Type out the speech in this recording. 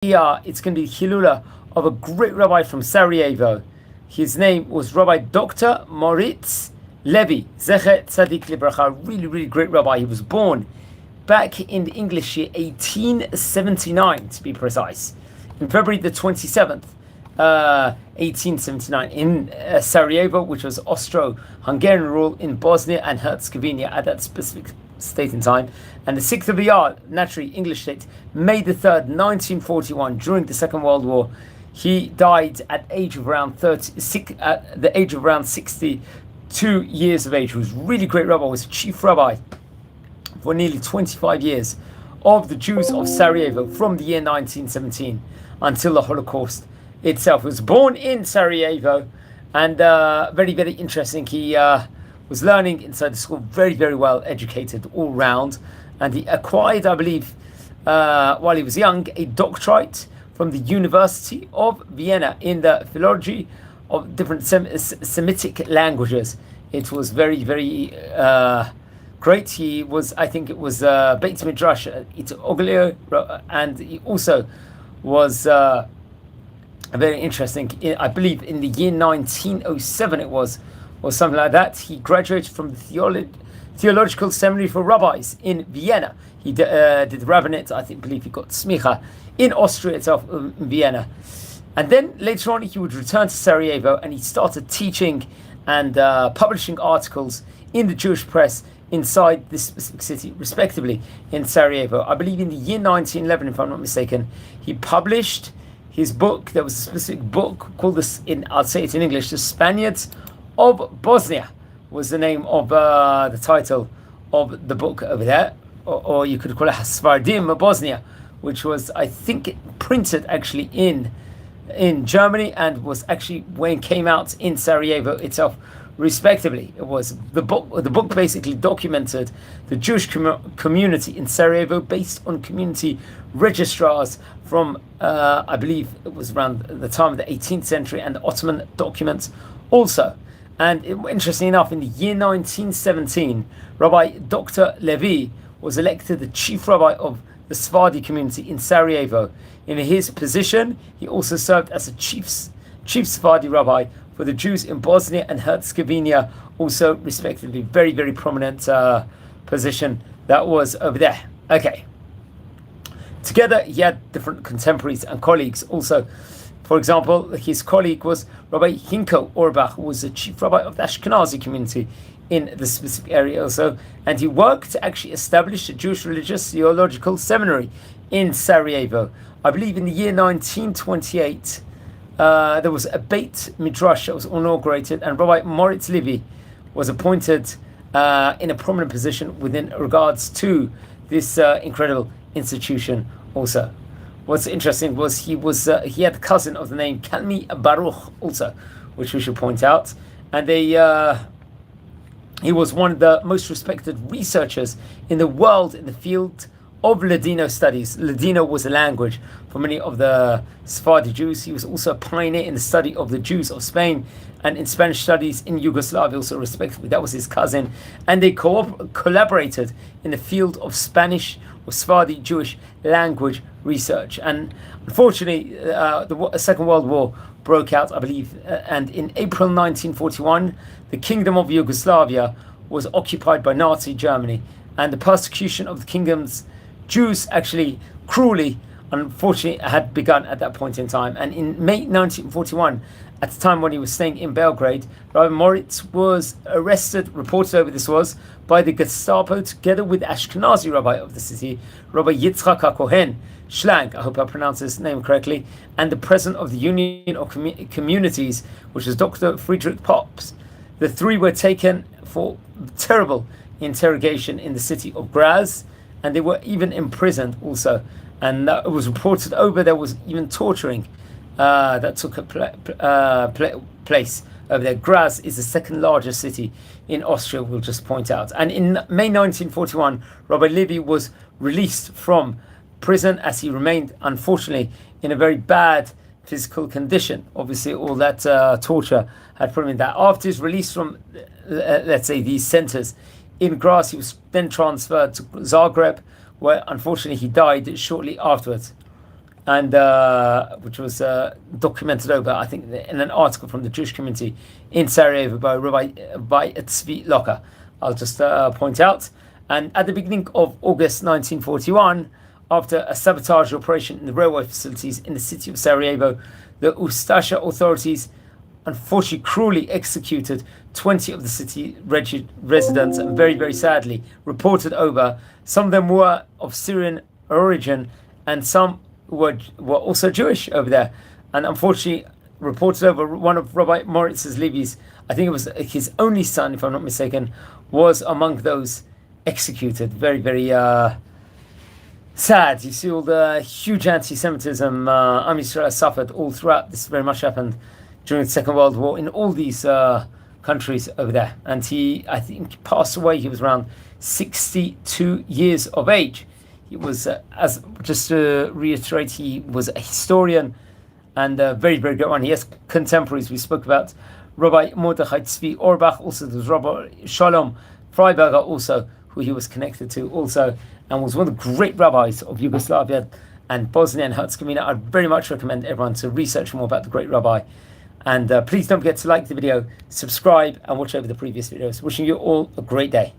It's going to be the Hilula of a great rabbi from Sarajevo. His name was Rabbi Dr. Moritz Levi, Zecher Tzadik Libracha, really, really great rabbi. He was born back in the English year 1879, to be precise, in February the 27th, 1879, in Sarajevo, which was Austro-Hungarian rule in Bosnia and Herzegovina at that specific state and time. And the 6th of Iyar, naturally English state, May the 3rd, 1941, during the Second World War. He died at the age of around 62 years of age. He was really great rabbi, was chief rabbi for nearly 25 years of the Jews of Sarajevo from the year 1917 until the Holocaust itself. He was born in Sarajevo, and very, very interesting. He was learning inside the school, very, very well educated all round, and he acquired, I believe, while he was young, a doctorate from the University of Vienna in the philology of different Semitic languages. It was very, very great. He was, I think it was Beit Midrash at Oglio, and he also was very interesting. I believe in the year 1907 it was, or something like that. He graduated from the Theological Seminary for Rabbis in Vienna. He did the rabbinate. Believe he got smicha in Austria itself, in Vienna. And then later on he would return to Sarajevo, and he started teaching and publishing articles in the Jewish press inside this specific city, respectively, in Sarajevo. I believe in the year 1911, if I'm not mistaken, he published his book. There was a specific book called this, I'll say it in English, The Spaniards of Bosnia was the name of the title of the book over there, or you could call it Hasvardim of Bosnia, which was, I think, printed actually in Germany, and was actually when it came out in Sarajevo itself, respectively. It was the book basically documented the Jewish community in Sarajevo based on community registrars from I believe it was around the time of the 18th century, and the Ottoman documents also. And interestingly enough, in the year 1917, Rabbi Dr. Levi was elected the chief rabbi of the Sephardi community in Sarajevo. In his position, he also served as a chief Sephardi rabbi for the Jews in Bosnia and Herzegovina, also respectively. Very, very prominent position that was over there. Okay. Together, he had different contemporaries and colleagues also. For example, his colleague was Rabbi Hinko Orbach, who was the chief rabbi of the Ashkenazi community in the specific area also, and he worked to actually establish a Jewish religious theological seminary in Sarajevo. I believe in the year 1928, there was a Beit Midrash that was inaugurated, and Rabbi Moritz Levi was appointed in a prominent position within regards to this incredible institution also. What's interesting was he had a cousin of the name Kalmi Baruch also, which we should point out, and he was one of the most respected researchers in the world in the field of Ladino studies. Ladino was a language for many of the Sephardi Jews. He was also a pioneer in the study of the Jews of Spain and in Spanish studies in Yugoslavia, also respectively. That was his cousin, and they collaborated in the field of Spanish or Sephardi Jewish language research. And unfortunately, the Second World War broke out, I believe, and in April 1941, the Kingdom of Yugoslavia was occupied by Nazi Germany, and the persecution of the kingdom's Jews actually cruelly, unfortunately, had begun at that point in time. And in May 1941, at the time when he was staying in Belgrade, Rabbi Moritz was arrested, reported over this was, by the Gestapo, together with the Ashkenazi rabbi of the city, Rabbi Yitzchak HaKohen Schlag, I hope I pronounced his name correctly, and the president of the Union of Communities, which was Dr. Friedrich Pops. The three were taken for terrible interrogation in the city of Graz, and they were even imprisoned also. And it was reported over there was even torturing that took place over there. Graz is the second largest city in Austria, we'll just point out. And in May 1941, Rabbi Levi was released from prison, as he remained, unfortunately, in a very bad physical condition. Obviously, all that torture had put him in that. After his release from, let's say, these centers in Graz, he was then transferred to Zagreb, where unfortunately he died shortly afterwards. and which was documented over, I think, in an article from the Jewish community in Sarajevo by Tzvi Locker. I'll just point out. And at the beginning of August 1941, after a sabotage operation in the railway facilities in the city of Sarajevo, the Ustasha authorities unfortunately cruelly executed 20 of the city residents, and very, very sadly reported over. Some of them were of Syrian origin, and some were also Jewish over there. And unfortunately reported over, one of Rabbi Moritz Levi's, I think it was his only son, if I'm not mistaken, was among those executed. Very, very sad. You see all the huge anti-Semitism Am Yisrael suffered all throughout. This very much happened during the Second World War in all these countries over there. And he, I think, passed away. He was around 62 years of age. He was, as just to reiterate, he was a historian and a very, very good one. He has contemporaries. We spoke about Rabbi Mordechai Tzvi Orbach. Also, there was Rabbi Shalom Freiberger, also, who he was connected to, also, and was one of the great rabbis of Yugoslavia and Bosnia and Herzegovina. I'd very much recommend everyone to research more about the great rabbi. And please don't forget to like the video, subscribe, and watch over the previous videos. Wishing you all a great day.